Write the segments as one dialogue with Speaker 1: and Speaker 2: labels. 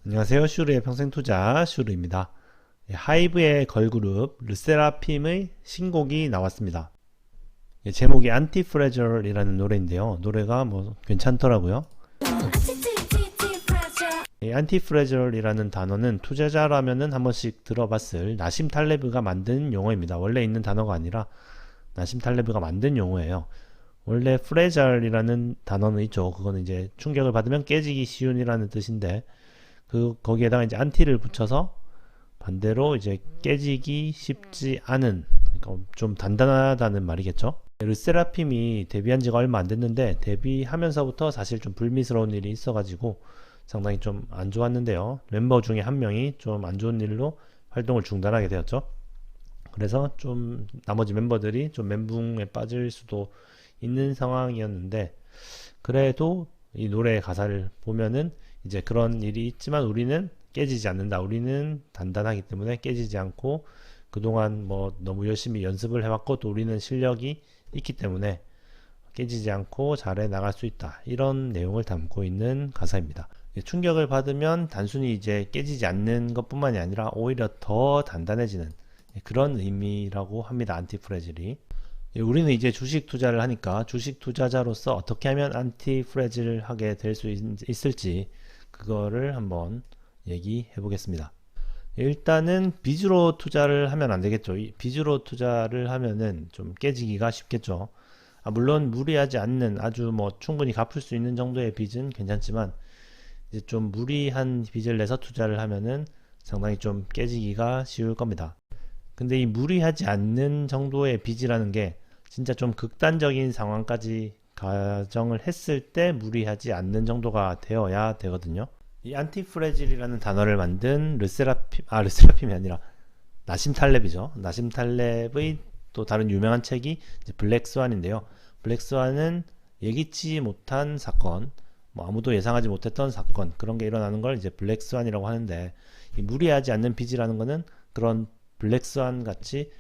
Speaker 1: 안녕하세요. 슈르의 평생투자 슈르입니다. 하이브의 걸그룹 르세라핌의 신곡이 나왔습니다. 제목이 안티프레저이라는 노래인데요. 노래가 뭐 괜찮더라고요. 안티프레저이라는 단어는 투자자라면은 한 번씩 들어봤을 나심 탈레브가 만든 용어입니다. 원래 있는 단어가 아니라 나심 탈레브가 만든 용어예요. 원래 프레절이라는 단어는 있죠. 그거는 이제 충격을 받으면 깨지기 쉬운이라는 뜻인데 거기에다가 이제 안티를 붙여서 반대로 이제 깨지기 쉽지 않은, 그러니까 좀 단단하다는 말이겠죠. 르세라핌이 데뷔한 지가 얼마 안 됐는데 데뷔하면서부터 사실 좀 불미스러운 일이 있어가지고 상당히 좀 안 좋았는데요. 멤버 중에 한 명이 좀 안 좋은 일로 활동을 중단하게 되었죠. 그래서 좀 나머지 멤버들이 좀 멘붕에 빠질 수도 있는 상황이었는데, 그래도 이 노래의 가사를 보면은 이제 그런 일이 있지만 우리는 깨지지 않는다. 우리는 단단하기 때문에 깨지지 않고 그동안 뭐 너무 열심히 연습을 해왔고 또 우리는 실력이 있기 때문에 깨지지 않고 잘해 나갈 수 있다. 이런 내용을 담고 있는 가사입니다. 충격을 받으면 단순히 이제 깨지지 않는 것뿐만이 아니라 오히려 더 단단해지는 그런 의미라고 합니다. 안티프레질이. 우리는 이제 주식 투자를 하니까 주식 투자자로서 어떻게 하면 안티프레질을 하게 될 수 있을지 그거를 한번 얘기해 보겠습니다. 일단은 빚으로 투자를 하면 안 되겠죠. 빚으로 투자를 하면은 좀 깨지기가 쉽겠죠. 물론 무리하지 않는 아주 뭐 충분히 갚을 수 있는 정도의 빚은 괜찮지만 이제 좀 무리한 빚을 내서 투자를 하면은 상당히 좀 깨지기가 쉬울 겁니다. 근데 이 무리하지 않는 정도의 빚이라는 게 진짜 좀 극단적인 상황까지 가정을 했을 때 무리하지 않는 정도가 되어야 되거든요. 이 안티프레질이라는 단어를 만든 르세라핌이 아니라 나심 탈렙이죠. 나심 탈렙의 또 다른 유명한 책이 이제 블랙스완인데요. 블랙스완은 예기치 못한 사건, 뭐 아무도 예상하지 못했던 사건, 그런 게 일어나는 걸 이제 블랙스완이라고 하는데, 이 무리하지 않는 빚이라는 거는 그런 블랙스완 같이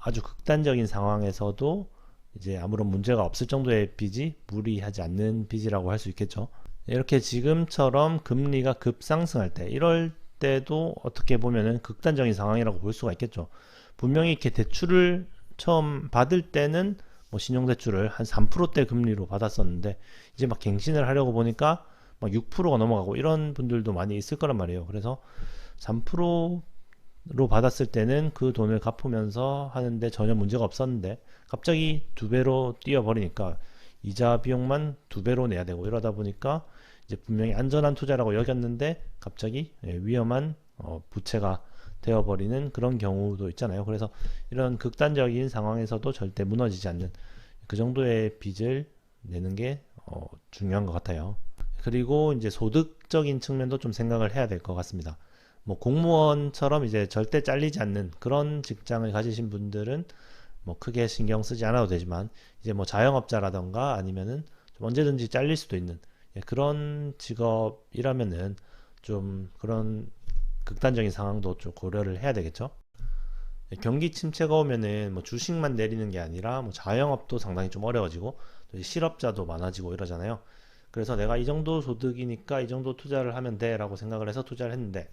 Speaker 1: 아주 극단적인 상황에서도 이제 아무런 문제가 없을 정도의 빚이 무리하지 않는 빚이라고 할 수 있겠죠. 이렇게 지금처럼 금리가 급상승할 때, 이럴 때도 어떻게 보면은 극단적인 상황이라고 볼 수가 있겠죠. 분명히 이렇게 대출을 처음 받을 때는 뭐 신용대출을 한 3%대 금리로 받았었는데 이제 막 갱신을 하려고 보니까 막 6%가 넘어가고 이런 분들도 많이 있을 거란 말이에요. 그래서 3%로 받았을 때는 그 돈을 갚으면서 하는데 전혀 문제가 없었는데 갑자기 2배로 뛰어버리니까 이자 비용만 2배로 내야 되고, 이러다 보니까 이제 분명히 안전한 투자라고 여겼는데 갑자기 위험한 부채가 되어버리는 그런 경우도 있잖아요. 그래서 이런 극단적인 상황에서도 절대 무너지지 않는 그 정도의 빚을 내는 게 중요한 것 같아요. 그리고 이제 소득적인 측면도 좀 생각을 해야 될 것 같습니다. 뭐 공무원처럼 이제 절대 잘리지 않는 그런 직장을 가지신 분들은 뭐 크게 신경 쓰지 않아도 되지만, 이제 뭐 자영업자라던가 아니면은 좀 언제든지 잘릴 수도 있는 그런 직업이라면은 좀 그런 극단적인 상황도 좀 고려를 해야 되겠죠. 경기 침체가 오면은 뭐 주식만 내리는 게 아니라 뭐 자영업도 상당히 좀 어려워지고 또 실업자도 많아지고 이러잖아요. 그래서 내가 이 정도 소득이니까 이 정도 투자를 하면 돼 라고 생각을 해서 투자를 했는데,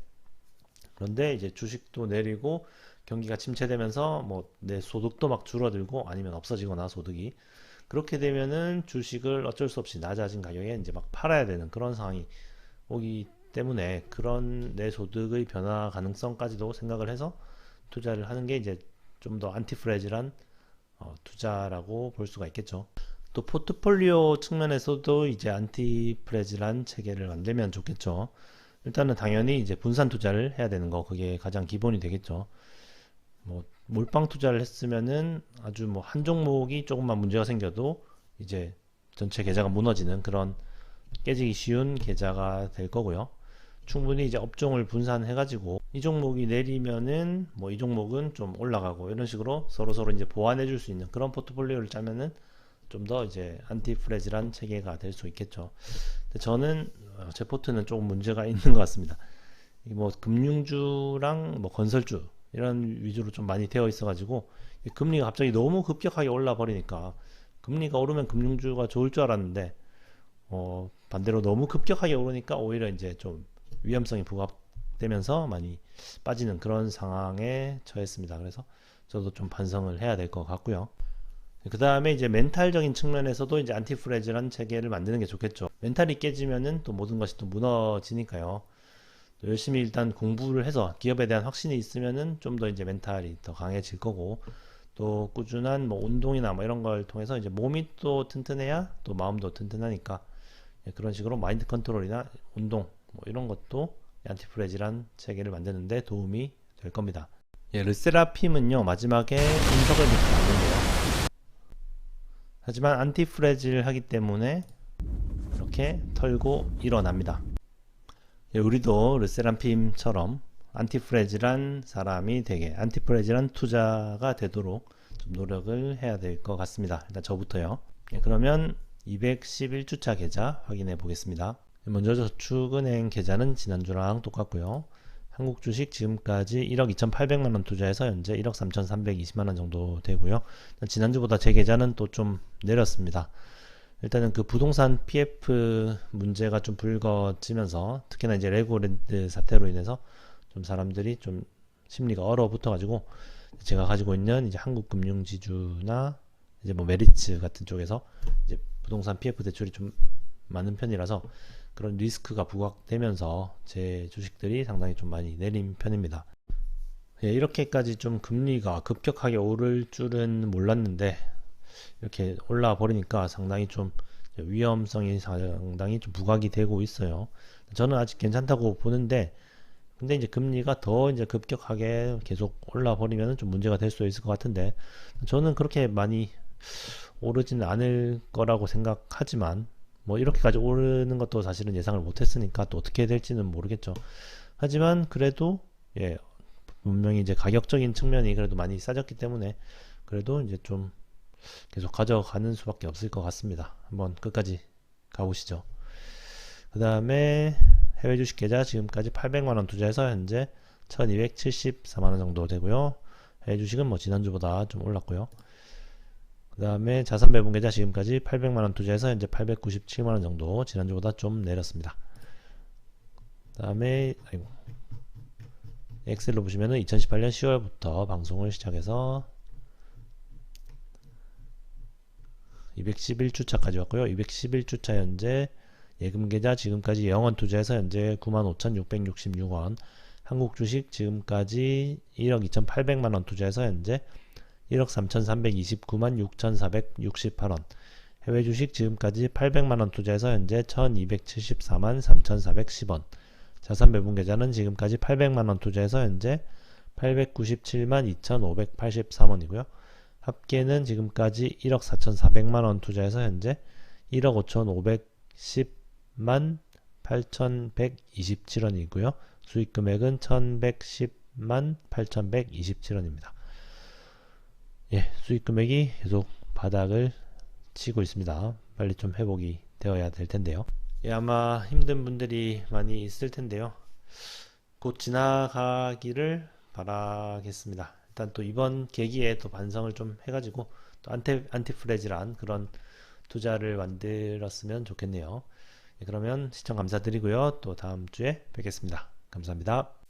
Speaker 1: 그런데 이제 주식도 내리고 경기가 침체되면서 뭐 내 소득도 막 줄어들고 아니면 없어지거나 소득이, 그렇게 되면은 주식을 어쩔 수 없이 낮아진 가격에 이제 막 팔아야 되는 그런 상황이 오기 때문에 그런 내 소득의 변화 가능성까지도 생각을 해서 투자를 하는 게 이제 좀 더 안티프레질한 투자라고 볼 수가 있겠죠. 또 포트폴리오 측면에서도 이제 안티프레질한 체계를 만들면 좋겠죠. 일단은 당연히 이제 분산 투자를 해야 되는 거, 그게 가장 기본이 되겠죠. 뭐 몰빵 투자를 했으면은 아주 뭐 한 종목이 조금만 문제가 생겨도 이제 전체 계좌가 무너지는 그런 깨지기 쉬운 계좌가 될 거고요. 충분히 이제 업종을 분산해가지고 이 종목이 내리면은 뭐 이 종목은 좀 올라가고 이런 식으로 서로 이제 보완해 줄 수 있는 그런 포트폴리오를 짜면은 좀 더 이제 안티프레질한 체계가 될 수 있겠죠. 근데 저는 제 포트는 조금 문제가 있는 것 같습니다. 뭐 금융주랑 뭐 건설주 이런 위주로 좀 많이 되어 있어가지고 금리가 갑자기 너무 급격하게 올라 버리니까, 금리가 오르면 금융주가 좋을 줄 알았는데 반대로 너무 급격하게 오르니까 오히려 이제 좀 위험성이 부각되면서 많이 빠지는 그런 상황에 처했습니다. 그래서 저도 좀 반성을 해야 될 것 같고요. 그 다음에 이제 멘탈적인 측면에서도 이제 안티프레즈란 체계를 만드는 게 좋겠죠. 멘탈이 깨지면은 또 모든 것이 또 무너지니까요. 또 열심히 일단 공부를 해서 기업에 대한 확신이 있으면은 좀 더 이제 멘탈이 더 강해질 거고, 또 꾸준한 뭐 운동이나 뭐 이런 걸 통해서 이제 몸이 또 튼튼해야 또 마음도 튼튼하니까, 예, 그런 식으로 마인드 컨트롤이나 운동 뭐 이런 것도 안티프레즈란 체계를 만드는데 도움이 될 겁니다. 예, 르세라핌은요 마지막에 운석을 이렇게 만든대요. 하지만 안티프레질 하기 때문에 이렇게 털고 일어납니다. 예, 우리도 르세람핌처럼 안티프레질한 사람이 되게, 안티프레질한 투자가 되도록 좀 노력을 해야 될 것 같습니다. 일단 저부터요. 예, 그러면 211주차 계좌 확인해 보겠습니다. 먼저 저축은행 계좌는 지난주랑 똑같고요. 한국 주식 지금까지 1억 2,800만원 투자해서 현재 1억 3,320만원 정도 되고요. 지난주보다 제 계좌는 또 좀 내렸습니다. 일단은 그 부동산 PF 문제가 좀 불거지면서, 특히나 이제 레고랜드 사태로 인해서 좀 사람들이 좀 심리가 얼어붙어 가지고, 제가 가지고 있는 이제 한국금융지주나 이제 뭐 메리츠 같은 쪽에서 이제 부동산 PF 대출이 좀 많은 편이라서 그런 리스크가 부각되면서 제 주식들이 상당히 좀 많이 내린 편입니다. 예, 이렇게까지 좀 금리가 급격하게 오를 줄은 몰랐는데 이렇게 올라 버리니까 상당히 좀 위험성이 상당히 좀 부각이 되고 있어요. 저는 아직 괜찮다고 보는데, 근데 이제 금리가 더 이제 급격하게 계속 올라 버리면 좀 문제가 될 수 있을 것 같은데, 저는 그렇게 많이 오르지는 않을 거라고 생각하지만, 뭐 이렇게까지 오르는 것도 사실은 예상을 못했으니까 또 어떻게 될지는 모르겠죠. 하지만 그래도 예, 분명히 이제 가격적인 측면이 그래도 많이 싸졌기 때문에 그래도 이제 좀 계속 가져가는 수밖에 없을 것 같습니다. 한번 끝까지 가보시죠. 그 다음에 해외 주식 계좌 지금까지 800만원 투자해서 현재 1274만원 정도 되고요. 해외 주식은 뭐 지난주보다 좀 올랐고요. 그 다음에 자산 배분 계좌 지금까지 800만원 투자해서 현재 897만원 정도, 지난주보다 좀 내렸습니다. 그 다음에 엑셀로 보시면은 2018년 10월부터 방송을 시작해서 211주차까지 왔고요. 211주차 현재 예금 계좌 지금까지 0원 투자해서 현재 95,666원, 한국 주식 지금까지 1억 2,800만원 투자해서 현재 1억 3,329만 6,468원, 해외 주식 지금까지 800만원 투자해서 현재 1,274만 3,410원, 자산 배분 계좌는 지금까지 800만원 투자해서 현재 897만 2,583원이고요. 합계는 지금까지 1억 4,400만원 투자해서 현재 1억 5,510만 8,127원이고요. 수익 금액은 1,110만 8,127원입니다. 예, 수익 금액이 계속 바닥을 치고 있습니다. 빨리 좀 회복이 되어야 될 텐데요. 예, 아마 힘든 분들이 많이 있을 텐데요. 곧 지나가기를 바라겠습니다. 일단 또 이번 계기에 또 반성을 좀 해가지고 또 안티프레질한 그런 투자를 만들었으면 좋겠네요. 예, 그러면 시청 감사드리고요. 또 다음 주에 뵙겠습니다. 감사합니다.